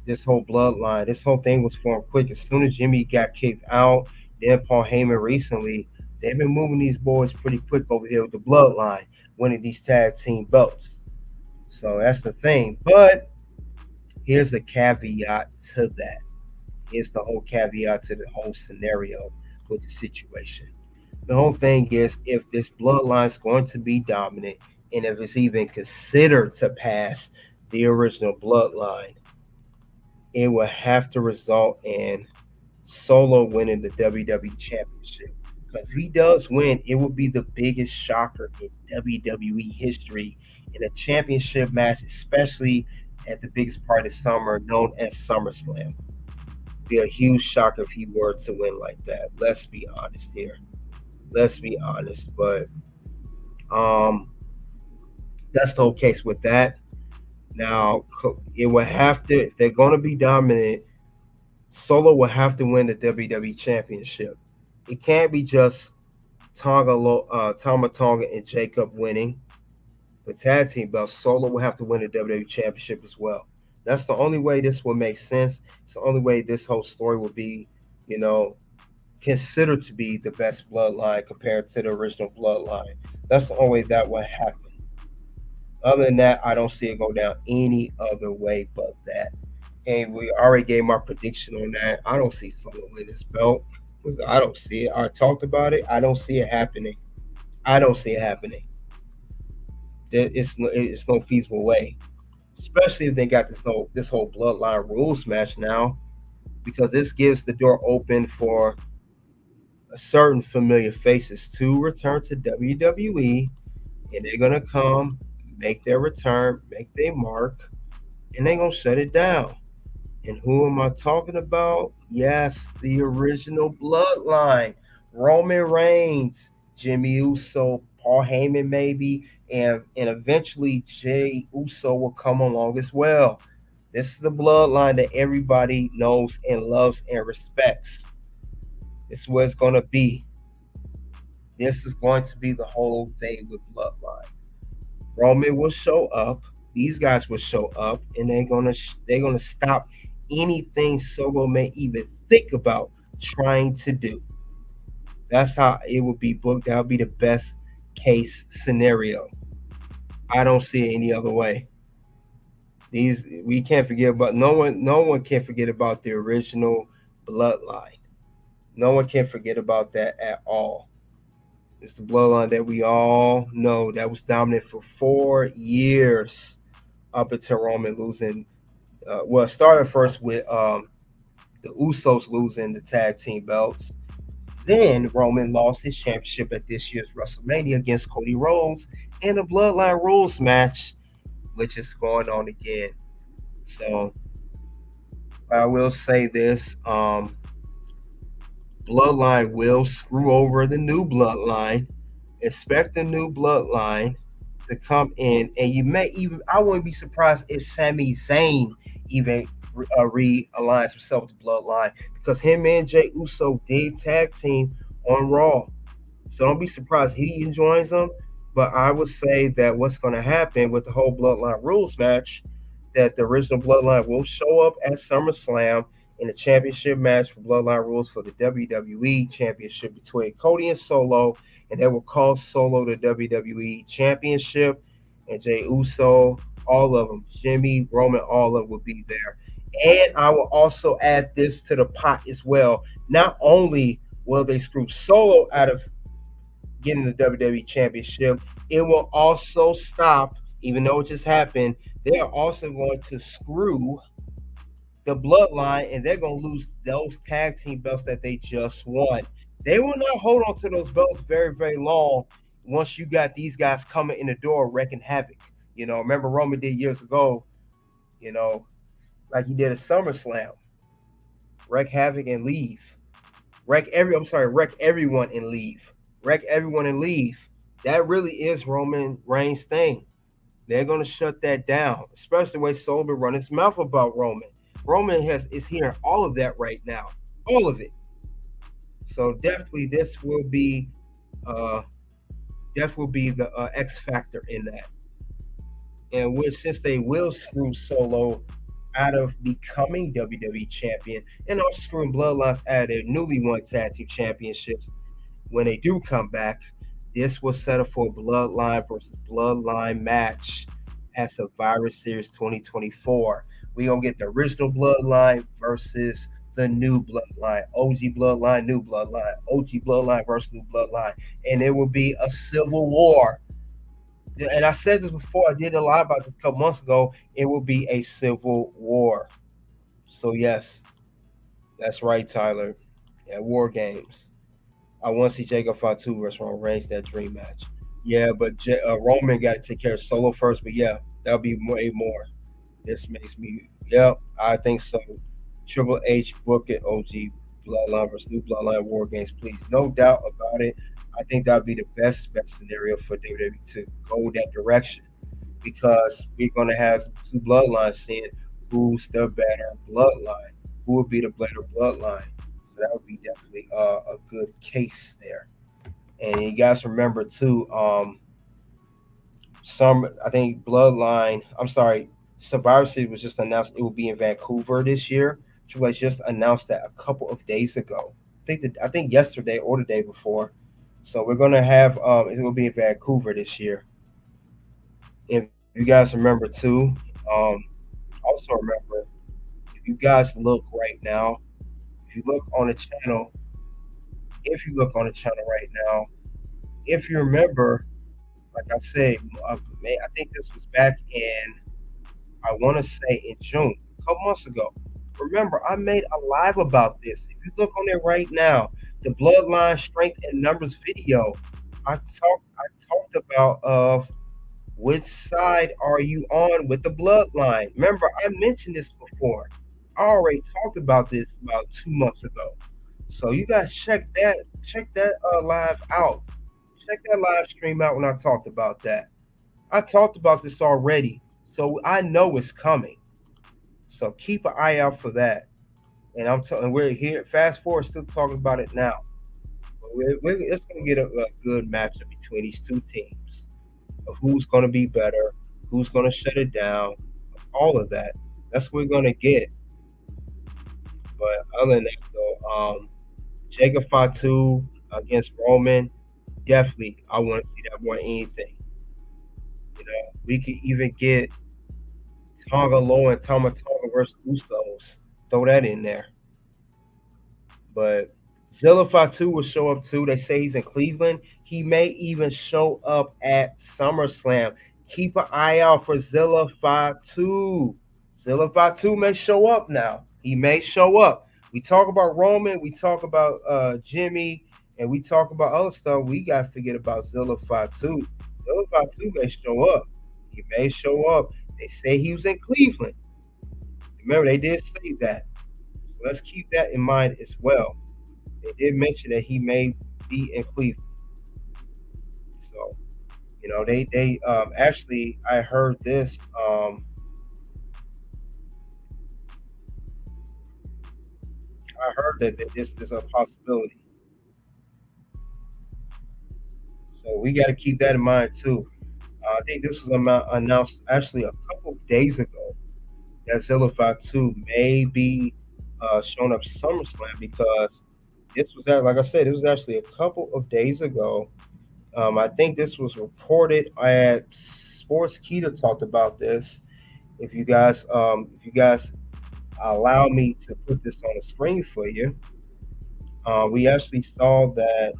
D: this whole bloodline. This whole thing was formed quick. As soon as Jimmy got kicked out, then Paul Heyman recently, they've been moving these boys pretty quick over here with the bloodline, winning these tag team belts. So that's the thing. But here's the caveat to that. Here's the whole caveat to the whole scenario with the situation. The whole thing is, if this bloodline is going to be dominant, and if it's even considered to pass the original bloodline, it will have to result in Solo winning the WWE Championship. Because if he does win, it will be the biggest shocker in WWE history in a championship match, especially at the biggest part of summer, known as SummerSlam. Be a huge shocker if he were to win like that. Let's be honest here. Let's be honest. But that's the whole case with that. Now, it will have to, if they're going to be dominant, Solo will have to win the WWE Championship. It can't be just Tama Tonga and Jacob winning the tag team belt. Solo will have to win the WWE Championship as well. That's the only way this will make sense. It's the only way this whole story will be, considered to be the best bloodline compared to the original bloodline. That's the only way that will happen. Other than that, I don't see it go down any other way but that. And we already gave my prediction on that. I don't see Solo win this belt. I don't see it. I talked about it. I don't see it happening. I don't see it happening. It's no feasible way. especially if they got this whole Bloodline rules match now, because this gives the door open for certain familiar faces to return to WWE, and they're gonna come, make their return, make their mark, and they're gonna shut it down. And who am I talking about? Yes, the original Bloodline. Roman Reigns, Jimmy Uso, Paul Heyman maybe, and eventually Jey Uso will come along as well. This is the Bloodline that everybody knows and loves and respects. This is what it's going to be. This is going to be the whole thing with Bloodline. Roman will show up. These guys will show up, and they're gonna stop anything Solo may even think about trying to do. That's how it would be booked. That would be the best case scenario. I don't see it any other way. We can't forget about no one can forget about the original Bloodline. No one can forget about that at all. It's the Bloodline that we all know that was dominant for 4 years up until Roman losing. It started first with the Usos losing the tag team belts. Then Roman lost his championship at this year's WrestleMania against Cody Rhodes in a Bloodline rules match, which is going on again. So I will say this. Bloodline will screw over the new Bloodline. Expect the new Bloodline to come in, and I wouldn't be surprised if Sami Zayn even realigns himself with the Bloodline, because him and Jey Uso did tag team on Raw. So don't be surprised he joins them. But I would say that what's going to happen with the whole Bloodline rules match, that the original Bloodline will show up at SummerSlam in a championship match for Bloodline rules for the WWE Championship between Cody and Solo, and they will cost Solo the WWE Championship, and Jey Uso, all of them, Jimmy, Roman, all of them will be there. And I will also add this to the pot as well. Not only will they screw Solo out of getting the WWE Championship, it will also stop, even though it just happened, they are also going to screw the Bloodline, and they're going to lose those tag team belts that they just won. They will not hold on to those belts very, very long once you got these guys coming in the door wreaking havoc. Remember Roman did years ago, like he did at SummerSlam, wreak havoc and leave. Wreck everyone and leave. Wreck everyone and leave. That really is Roman Reigns' thing. They're going to shut that down, especially the way Solo been running his mouth about Roman. Roman is hearing all of that right now, all of it. So definitely, this will be the X factor in that. And since they will screw Solo out of becoming WWE champion, and also screwing Bloodlines out of their newly won tag team championships, when they do come back, this will set up for a Bloodline versus Bloodline match at Survivor Series 2024. We're going to get the original Bloodline versus the new Bloodline. OG Bloodline, new Bloodline. OG Bloodline versus new Bloodline. And it will be a civil war. And I said this before. I did a lot about this a couple months ago. It will be a civil war. So, yes, that's right, Tyler. At War Games. I want to see Jacob Fatu versus Roman Reigns, that dream match. Yeah, but Roman got to take care of Solo first. But, yeah, that'll be way more. This makes me, I think so. Triple H, book it, OG Bloodline versus new Bloodline War Games, please. No doubt about it. I think that would be the best scenario for WWE to go that direction, because we're going to have two bloodlines seeing who's the better bloodline, who will be the better bloodline. So that would be definitely a good case there. And you guys remember too, I think Survivor Series was just announced it will be in Vancouver this year. Triple H just announced that a couple of days ago. I think yesterday or the day before. So we're gonna have it will be in Vancouver this year. If you guys remember too, also remember, if you guys look right now, if you look on the channel right now, if you remember, like I said, I think this was back in I want to say in June, a couple months ago. Remember, I made a live about this. If you look on it right now, the Bloodline Strength and Numbers video, I talked about which side are you on with the Bloodline. Remember, I mentioned this before. I already talked about this about 2 months ago. So you guys check that live out. Check that live stream out when I talked about that. I talked about this already, so I know it's coming. So keep an eye out for that. And I'm telling, we're here. Fast forward, still talking about it now. But it's going to get a good matchup between these two teams of who's going to be better, who's going to shut it down, all of that. That's what we're going to get. But other than that, though, Jacob Fatu against Roman, definitely, I want to see that more than anything. We could even get Tonga Low and Tama Tonga versus Usos. Throw that in there. But Zilla Fatu will show up too. They say he's in Cleveland. He may even show up at SummerSlam. Keep an eye out for Zilla Fatu. Zilla Fatu may show up now. He may show up. We talk about Roman. We talk about Jimmy. And we talk about other stuff. We got to forget about Zilla Fatu. Zilla Fatu may show up. He may show up. They say he was in Cleveland. Remember, they did say that. So let's keep that in mind as well. They did mention that he may be in Cleveland. So, they actually, I heard this. I heard that this is a possibility. So we got to keep that in mind too. I think this was announced actually a couple of days ago that Zilla Fatu may be showing up SummerSlam because this was like I said, it was actually a couple of days ago. I think this was reported at Sports Kita talked about this. If you guys allow me to put this on the screen for you, we actually saw that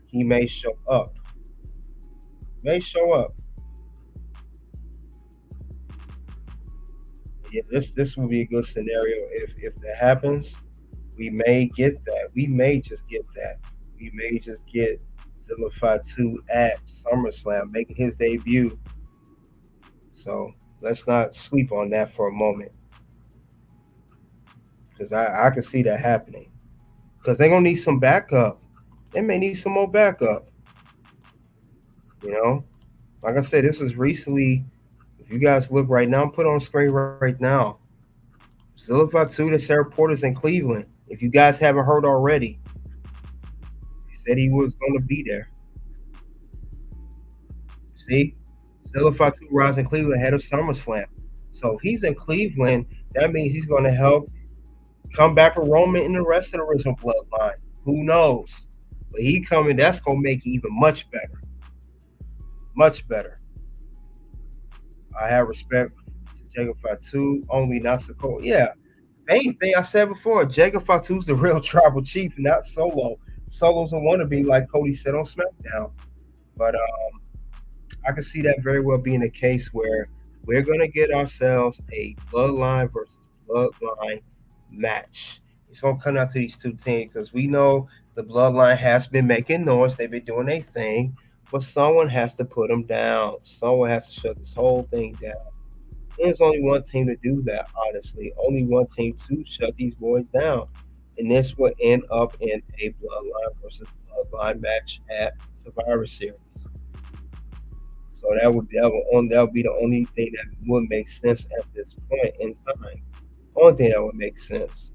D: he may show up. Yeah, this will be a good scenario if that happens. We may get that. We may just get that. We may just get Zilla Fatu at SummerSlam making his debut. So let's not sleep on that for a moment, because I can see that happening. Because they're gonna need some backup. They may need some more backup. Like I said, this was recently. If you guys look right now, put on screen right now. Zilla Fatu, the Sarah Porter's in Cleveland. If you guys haven't heard already, he said he was going to be there. See, Zilla Fatu rides in Cleveland ahead of SummerSlam. So if he's in Cleveland, that means he's going to help come back with Roman in the rest of the original Bloodline. Who knows? But he coming, that's going to make it even much better. Much better. I have respect to Jacob Fatu, only not Sikoa. Yeah, main thing I said before, Jacob Fatu's the real tribal chief, not Solo. Solo's a wannabe, like Cody said on SmackDown. But I can see that very well being the case where we're going to get ourselves a Bloodline versus Bloodline match. It's going to come out to these two teams because we know the Bloodline has been making noise. They've been doing their thing. But someone has to put them down. Someone has to shut this whole thing down. There's only one team to do that, honestly. Only one team to shut these boys down. And this will end up in a Bloodline versus Bloodline match at Survivor Series. So that would be the only thing that would make sense at this point in time. Only thing that would make sense.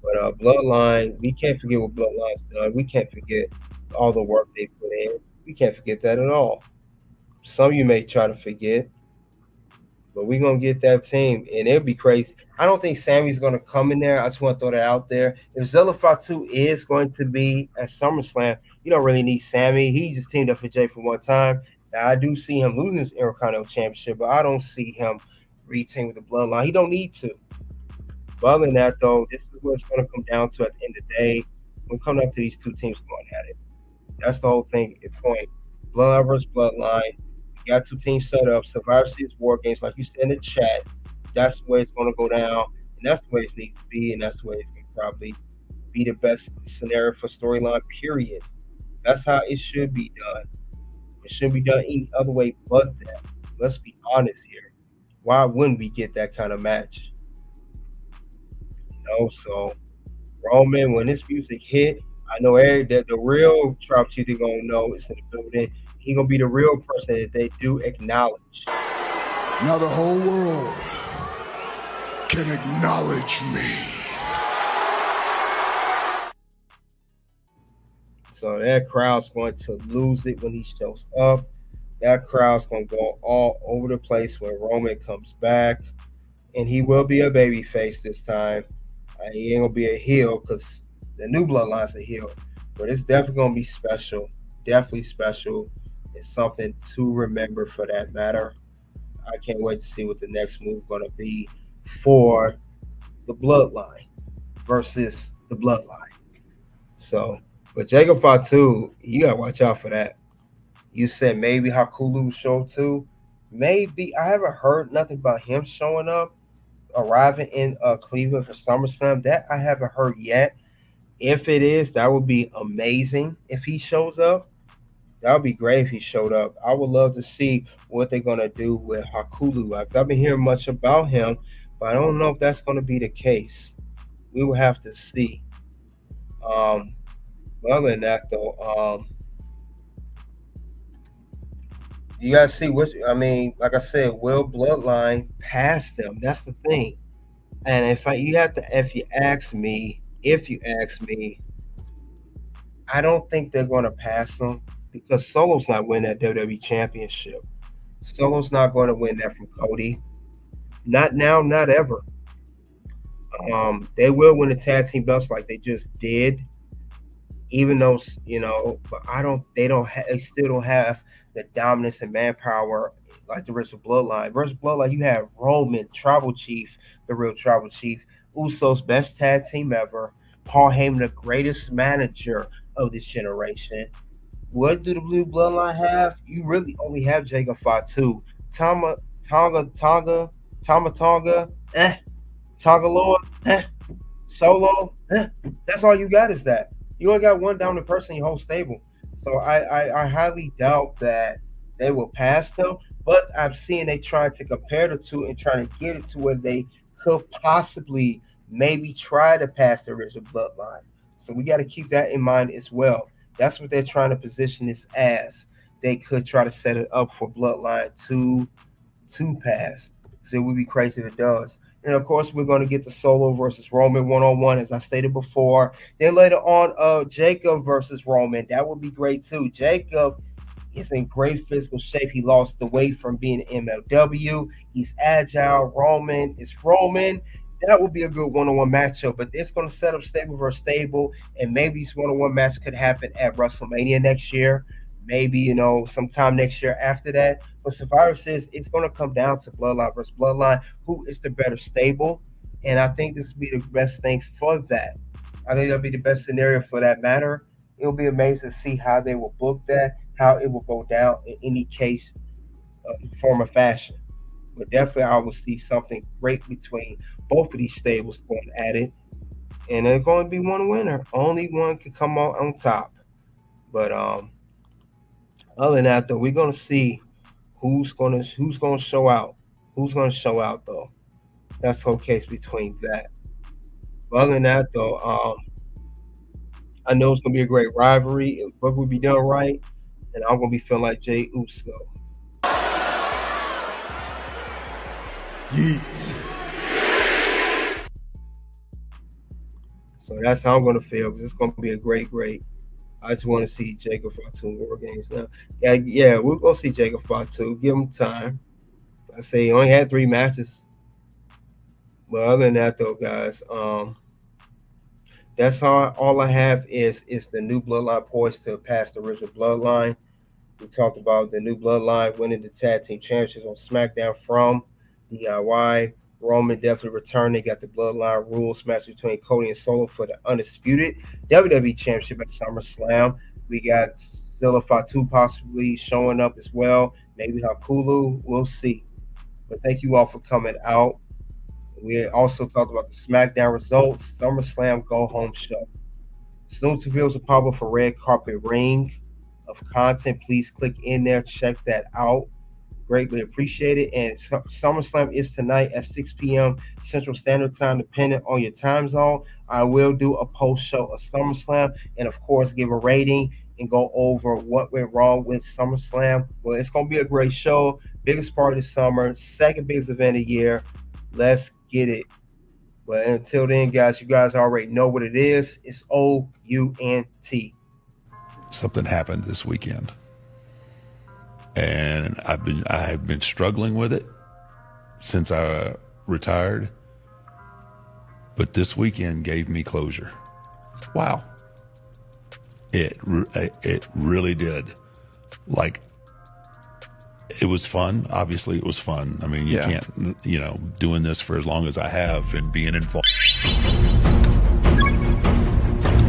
D: But Bloodline, we can't forget what Bloodline's done. We can't forget all the work they put in. We can't forget that at all. Some of you may try to forget, but we're going to get that team, and it'll be crazy. I don't think Sammy's going to come in there. I just want to throw that out there. If Zilla Fatu is going to be at SummerSlam, you don't really need Sammy. He just teamed up for Jay for one time. Now, I do see him losing his Intercontinental Championship, but I don't see him retain with the Bloodline. He don't need to. But other than that, though, this is what it's going to come down to at the end of the day. We'll come down to these two teams going at it. That's the whole thing. The point. Bloodline versus Bloodline. Got 2 teams set up. Survivor Series War Games, like you said in the chat. That's the way it's going to go down, and that's the way it needs to be, and that's the way it's going to probably be the best scenario for storyline. Period. That's how it should be done. It shouldn't be done any other way but that. Let's be honest here. Why wouldn't we get that kind of match? So Roman, when this music hit, I know that the real Tribal Chief they're gonna know it's in the building. He gonna be the real person that they do acknowledge.
C: Now the whole world can acknowledge me.
D: So that crowd's going to lose it when he shows up. That crowd's going to go all over the place when Roman comes back. And he will be a baby face this time. He ain't going to be a heel because the new Bloodline's a heel. But it's definitely going to be special. Definitely special. It's something to remember for that matter. I can't wait to see what the next move is going to be for the Bloodline versus the Bloodline. So, but Jacob Fatu, you got to watch out for that. You said maybe Hakulu show too. Maybe. I haven't heard nothing about him showing up, arriving in Cleveland for SummerSlam. That I haven't heard yet. If it is, that would be amazing if he shows up. That would be great if he showed up. I would love to see what they're going to do with Hakulu. I've been hearing much about him, but I don't know if that's going to be the case. We will have to see. Other than that, though, you gotta see which. I mean, like I said, will Bloodline pass them? That's the thing. And if you ask me, I don't think they're going to pass them because Solo's not winning that WWE Championship. Solo's not going to win that from Cody. Not now, not ever. They will win the tag team belts like they just did. Even though, but they still don't have the dominance and manpower like the rest of Bloodline. Versus Bloodline, you have Roman, Tribal Chief, the real Tribal Chief, Usos, best tag team ever, Paul Heyman, the greatest manager of this generation. What do the Blue Bloodline have? You really only have Jacob Fatu, Tonga, Tonga Lord, Solo. That's all you got is that. You only got one dominant person in your whole stable. So I highly doubt that they will pass them. But I've seen they trying to compare the two and trying to get it to where they could possibly maybe try to pass the original Bloodline. So we got to keep that in mind as well. That's what they're trying to position this as. They could try to set it up for Bloodline to pass. So it would be crazy if it does. And of course, we're going to get the Solo versus Roman one-on-one, as I stated before. Then later on, Jacob versus Roman. That would be great too. Jacob is in great physical shape. He lost the weight from being MLW. He's agile. Roman is Roman. That would be a good one-on-one matchup. But it's going to set up stable versus stable, and maybe this one-on-one match could happen at WrestleMania next year. Maybe, sometime next year after that. But Survivor says it's going to come down to Bloodline versus Bloodline. Who is the better stable? And I think this would be the best thing for that. I think that'll be the best scenario for that matter. It'll be amazing to see how they will book that, how it will go down in any case, form or fashion. But definitely I will see something great between both of these stables going at it. And there's going to be one winner. Only one can come out on top. But other than that, though, we're gonna see who's gonna show out. Who's gonna show out, though? That's the whole case between that. But other than that, though, I know it's gonna be a great rivalry. If Book will be done right, and I'm gonna be feeling like Jey Uso.
C: Yeet.
D: So that's how I'm gonna feel because it's gonna be a great. I just want to see Jacob Fatu War Games now. Yeah, we'll go see Jacob Fatu. Give him time. I say he only had 3 matches. But other than that, though, guys, that's all I have is the new Bloodline poised to pass the original Bloodline. We talked about the new Bloodline winning the tag team championships on SmackDown from DIY. Roman definitely returned. They got the Bloodline rules match between Cody and Solo for the undisputed WWE Championship at SummerSlam. We got Still a Fatu possibly showing up as well. Maybe Hakulu. We'll see. But thank you all for coming out. We also talked about the SmackDown Results SummerSlam Go Home Show. Soon to reveal a powerful red carpet ring of content. Please click in there. Check that out. Greatly appreciate it. And SummerSlam is tonight at 6 p.m. Central Standard Time, depending on your time zone. I will do a post-show of SummerSlam and, of course, give a rating and go over what went wrong with SummerSlam. Well, it's going to be a great show. Biggest part of the summer. Second biggest event of the year. Let's get it. But until then, guys, you guys already know what it is. It's OUNT.
E: Something happened this weekend. And I've been struggling with it since I retired. But this weekend gave me closure.
F: Wow.
E: It really did. Like, it was fun. Obviously, it was fun. I mean, you can't, doing this for as long as I have and being involved.